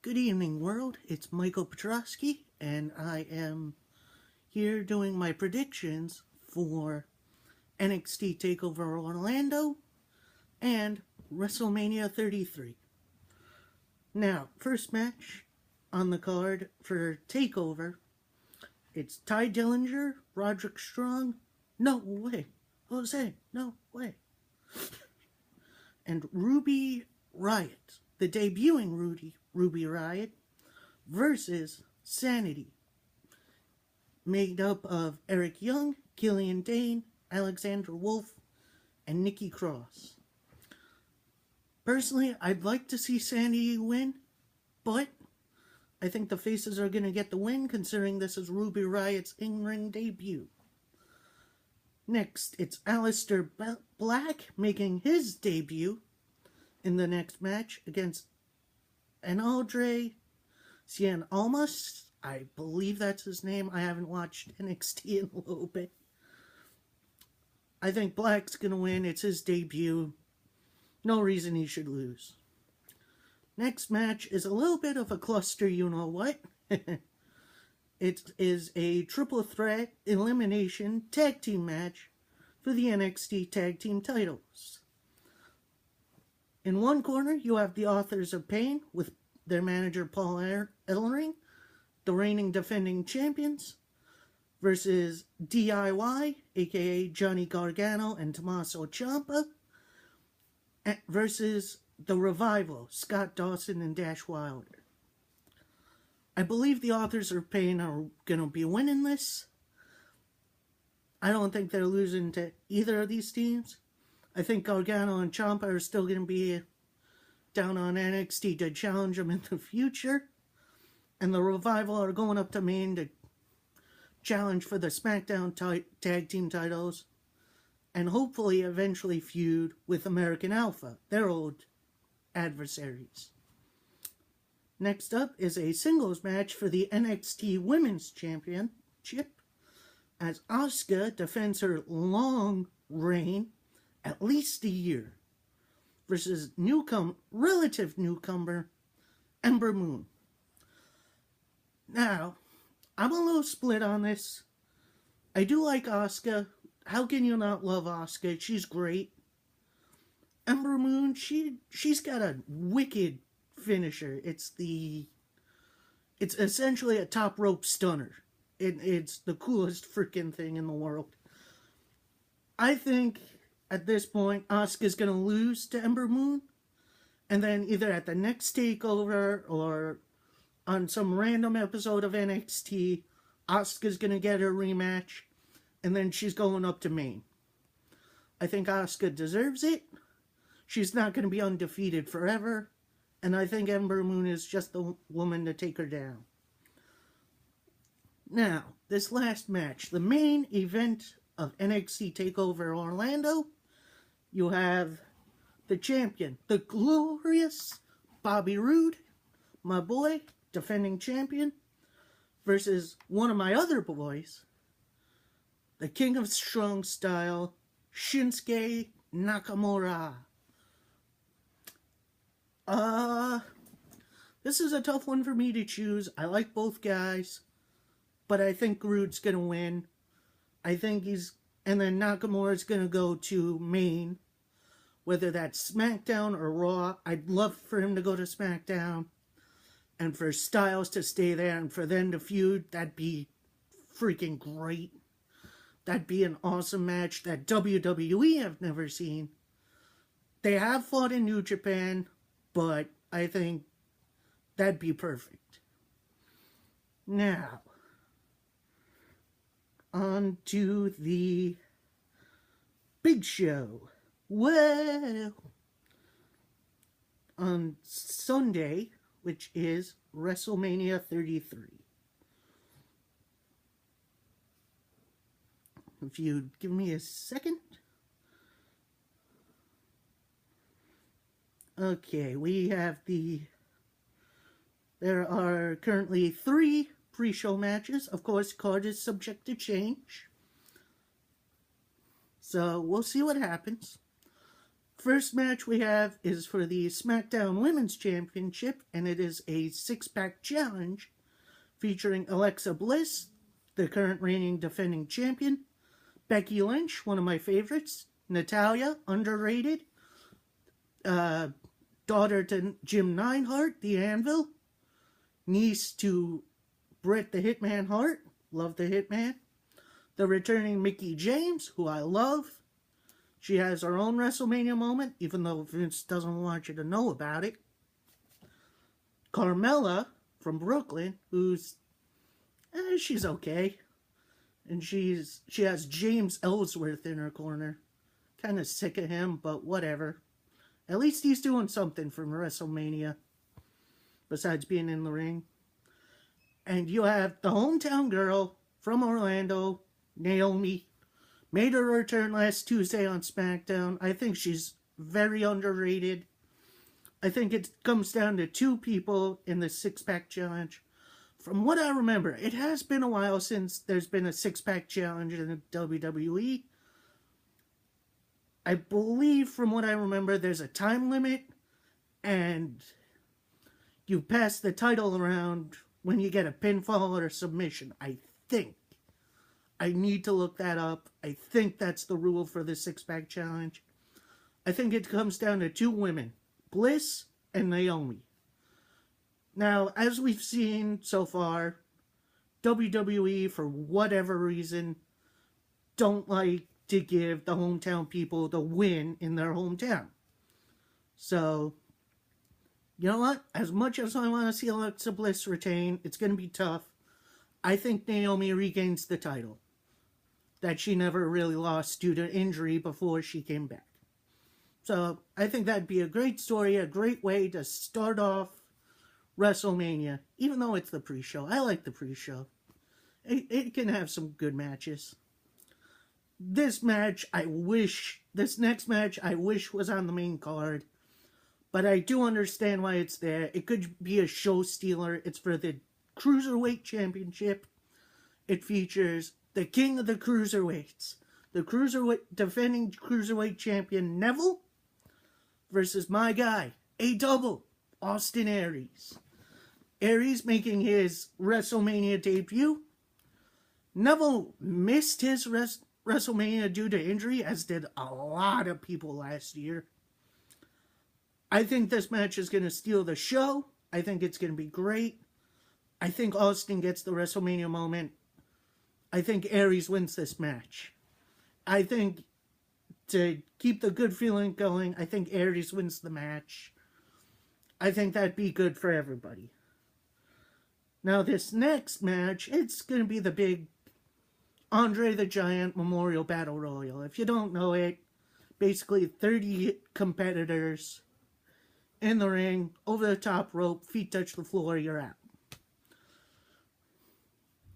Good evening, world. It's Michael Petrosky, and I am here doing my predictions for NXT TakeOver Orlando and WrestleMania 33. Now, first match on the card for TakeOver, it's Ty Dillinger, Roderick Strong, no way, Jose, no way, and Ruby Riott, the debuting Ruby Riott, versus Sanity, made up of Eric Young, Killian Dane, Alexander Wolf, and Nikki Cross. Personally, I'd like to see Sanity win, but I think the faces are going to get the win, considering this is Ruby Riott's in-ring debut. Next, it's Aleister Black making his debut in the next match against Andre Cien Almas. I believe that's his name. I haven't watched NXT in a little bit. I think Black's going to win. It's his debut. No reason he should lose. Next match is a little bit of a cluster, you know what? It is a triple threat elimination tag team match for the NXT tag team titles. In one corner, you have the Authors of Pain with their manager Paul Ellering, the reigning defending champions, versus DIY, aka Johnny Gargano and Tommaso Ciampa, versus the Revival, Scott Dawson and Dash Wilder. I believe the Authors of Pain are going to be winning this. I don't think they're losing to either of these teams. I think Gargano and Ciampa are still going to be down on NXT to challenge them in the future. And the Revival are going up to Maine to challenge for the SmackDown tag team titles. And hopefully eventually feud with American Alpha, their old adversaries. Next up is a singles match for the NXT Women's Championship, as Asuka defends her long reign, at least a year, versus relative newcomer Ember Moon. Now, I'm a little split on this. I do like Asuka. How can you not love Asuka? She's great. Ember Moon, she's got a wicked finisher. It's essentially a top rope stunner. It's the coolest freaking thing in the world. I think at this point, Asuka's going to lose to Ember Moon. And then either at the next TakeOver or on some random episode of NXT, Asuka's going to get her rematch. And then she's going up to Maine. I think Asuka deserves it. She's not going to be undefeated forever. And I think Ember Moon is just the woman to take her down. Now, this last match, the main event of NXT TakeOver Orlando, you have the champion, the glorious Bobby Roode, my boy, defending champion, versus one of my other boys, the King of Strong Style, Shinsuke Nakamura. This is a tough one for me to choose. I like both guys, but I think Roode's going to win. And then Nakamura's going to go to Maine, whether that's SmackDown or Raw. I'd love for him to go to SmackDown, and for Styles to stay there, and for them to feud. That'd be freaking great. That'd be an awesome match that WWE have never seen. They have fought in New Japan, but I think that'd be perfect. Now, on to the big show. Well, on Sunday, which is WrestleMania 33. If you'd give me a second. Okay, there are currently 3 pre-show matches. Of course, card is subject to change. So, we'll see what happens. First match we have is for the SmackDown Women's Championship, and it is a six-pack challenge featuring Alexa Bliss, the current reigning defending champion, Becky Lynch, one of my favorites, Natalya, underrated, daughter to Jim Neidhart, the Anvil, niece to Bret the Hitman Hart, love the Hitman, the returning Mickie James, who I love. She has her own WrestleMania moment, even though Vince doesn't want you to know about it. Carmella from Brooklyn, who's she's okay. And she has James Ellsworth in her corner. Kind of sick of him, but whatever. At least he's doing something from WrestleMania, besides being in the ring. And you have the hometown girl from Orlando, Naomi. Made her return last Tuesday on SmackDown. I think she's very underrated. I think it comes down to two people in the six-pack challenge. From what I remember, it has been a while since there's been a six-pack challenge in the WWE. I believe, from what I remember, there's a time limit, and you pass the title around when you get a pinfall or a submission, I think. I need to look that up. I think that's the rule for the six-pack challenge. I think it comes down to two women, Bliss and Naomi. Now, as we've seen so far, WWE, for whatever reason, don't like to give the hometown people the win in their hometown. So, you know what? As much as I want to see Alexa Bliss retain, it's going to be tough. I think Naomi regains the title that she never really lost due to injury before she came back. So, I think that'd be a great story, a great way to start off WrestleMania, even though it's the pre-show. I like the pre-show. It can have some good matches. This next match, I wish was on the main card. But I do understand why it's there. It could be a show stealer. It's for the Cruiserweight Championship. It features the king of the cruiserweights, the defending Cruiserweight Champion Neville, versus my guy, A-Double, Austin Aries. Aries making his WrestleMania debut. Neville missed his WrestleMania due to injury, as did a lot of people last year. I think this match is going to steal the show. I think it's going to be great. I think Austin gets the WrestleMania moment. I think Aries wins this match. I think to keep the good feeling going, I think Aries wins the match. I think that'd be good for everybody. Now this next match, it's going to be the big Andre the Giant Memorial Battle Royal. If you don't know it, basically 30 competitors in the ring, over the top rope, feet touch the floor, you're out.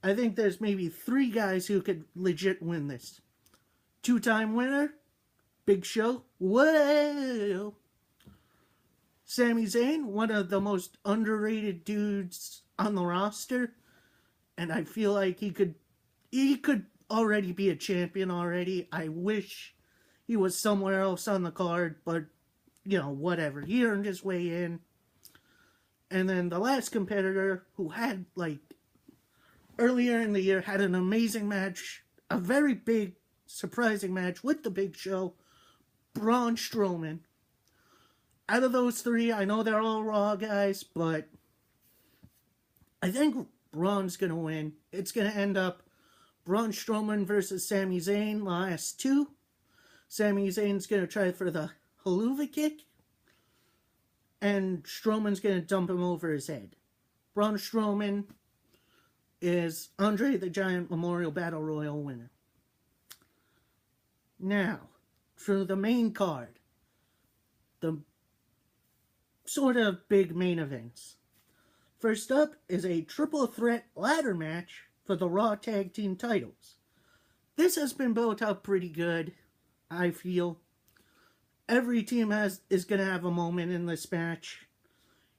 I think there's maybe 3 guys who could legit win this. 2-time winner, Big Show, whoa! Sami Zayn, one of the most underrated dudes on the roster, and I feel like he could already be a champion already. I wish he was somewhere else on the card, but, you know, whatever. He earned his way in. And then the last competitor, who had, like, earlier in the year, had an amazing match, a very big, surprising match with the Big Show, Braun Strowman. Out of those 3, I know they're all Raw guys, but I think Braun's going to win. It's going to end up Braun Strowman versus Sami Zayn, last 2. Sami Zayn's going to try for the Haluva kick, and Strowman's going to dump him over his head. Braun Strowman is Andre the Giant Memorial Battle Royal winner. Now, for the main card, the sort of big main events. First up is a triple threat ladder match for the Raw Tag Team titles. This has been built up pretty good, I feel. Every team is going to have a moment in this match.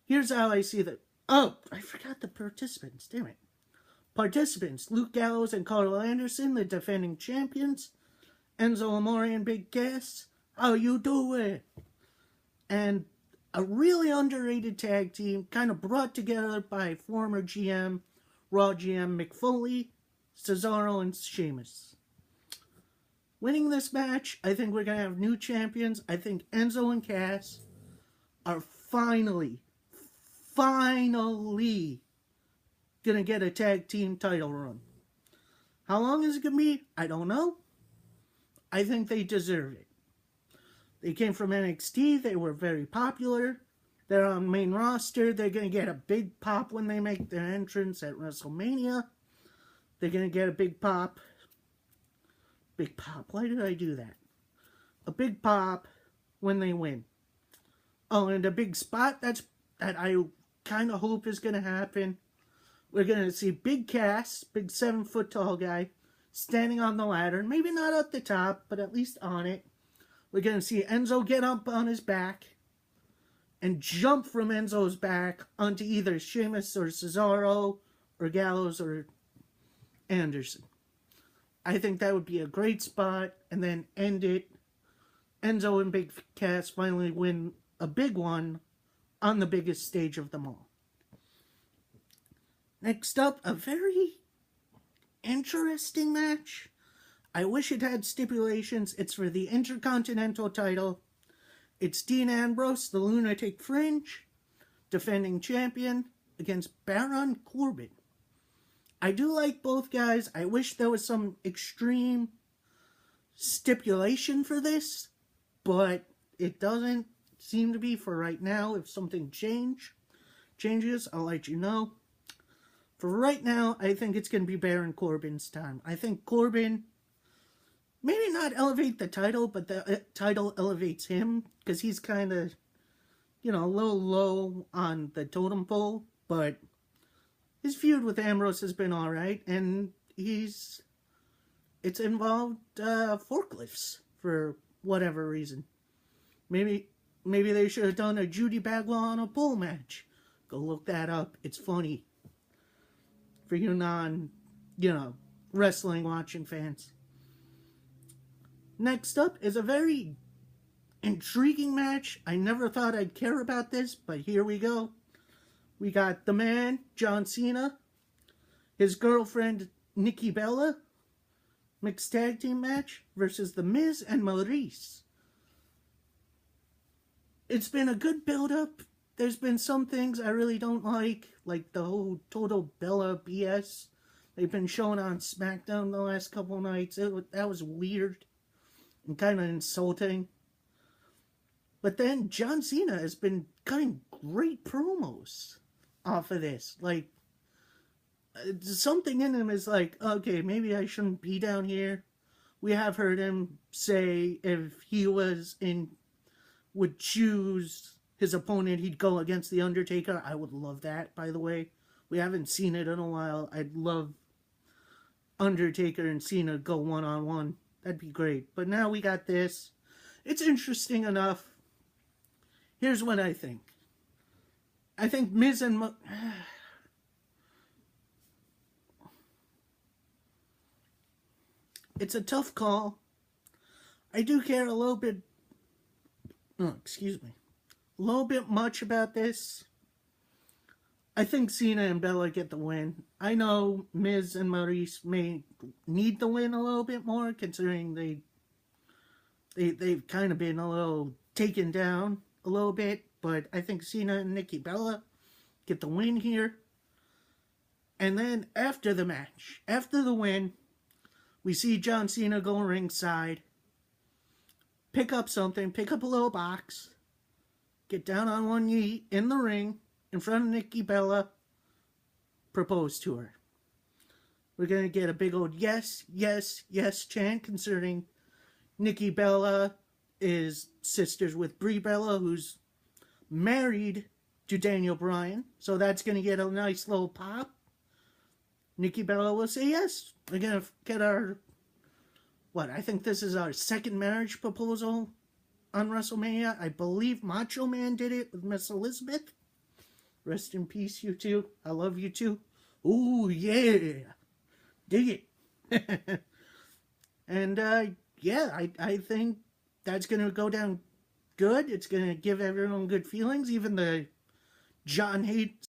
Here's how I see that. Oh, I forgot the participants, damn it. Participants, Luke Gallows and Carl Anderson, the defending champions. Enzo Amore and Big Cass, How you doing? And a really underrated tag team, kind of brought together by former GM, Raw GM Mick Foley, Cesaro, and Sheamus. Winning this match, I think we're going to have new champions. I think Enzo and Cass are finally going to get a tag team title run. How long is it going to be? I don't know. I think they deserve it. They came from NXT. They were very popular. They're on main roster. They're going to get a big pop when they make their entrance at Wrestlemania. They're going to get a big pop. Big pop. Why did I do that? A big pop when they win. Oh, and a big spot that I kind of hope is going to happen. We're going to see Big Cass, big 7-foot tall guy, standing on the ladder. Maybe not at the top, but at least on it. We're going to see Enzo get up on his back and jump from Enzo's back onto either Sheamus or Cesaro or Gallows or Anderson. I think that would be a great spot, and then end it. Enzo and Big Cass finally win a big one on the biggest stage of them all. Next up, a very interesting match. I wish it had stipulations. It's for the Intercontinental title. It's Dean Ambrose, the Lunatic Fringe, defending champion, against Baron Corbin. I do like both guys. I wish there was some extreme stipulation for this, but it doesn't seem to be for right now. If something changes, I'll let you know. For right now, I think it's going to be Baron Corbin's time. I think Corbin, maybe not elevate the title, but the title elevates him, because he's kind of, a little low on the totem pole, but his feud with Ambrose has been alright, and it's involved forklifts for whatever reason. Maybe they should have done a Judy Bagwell on a pole match. Go look that up. It's funny. For you wrestling watching fans. Next up is a very intriguing match. I never thought I'd care about this, but here we go. We got the man, John Cena, his girlfriend, Nikki Bella, mixed tag team match versus The Miz and Maurice. It's been a good build-up. There's been some things I really don't like the whole Total Bella BS they've been showing on SmackDown the last couple of nights. That was weird and kind of insulting. But then John Cena has been cutting great promos off of this. Something in him is okay, maybe I shouldn't be down here. We have heard him say if he would choose his opponent, he'd go against The Undertaker. I would love that, by the way. We haven't seen it in a while. I'd love Undertaker and Cena go one-on-one. That'd be great. But now we got this. It's interesting enough. Here's what I think. I think Miz and... It's a tough call. I do care a little bit... Oh, excuse me. A little bit much about this. I think Cena and Bella get the win. I know Miz and Maurice may need the win a little bit more, considering they've kind of been a little taken down a little bit, but I think Cena and Nikki Bella get the win here. And then after the match, after the win, we see John Cena go ringside, pick up a little box, get down on one knee in the ring in front of Nikki Bella, propose to her. We're going to get a big old yes, yes, yes chant, concerning Nikki Bella is sisters with Brie Bella, who's married to Daniel Bryan. So that's going to get a nice little pop. Nikki Bella will say yes. We're going to get our... I think this is our second marriage proposal on WrestleMania. I believe Macho Man did it with Miss Elizabeth. Rest in peace, you two. I love you too. Ooh, yeah. Dig it. And, I think that's going to go down good. It's going to give everyone good feelings. Even the John Hate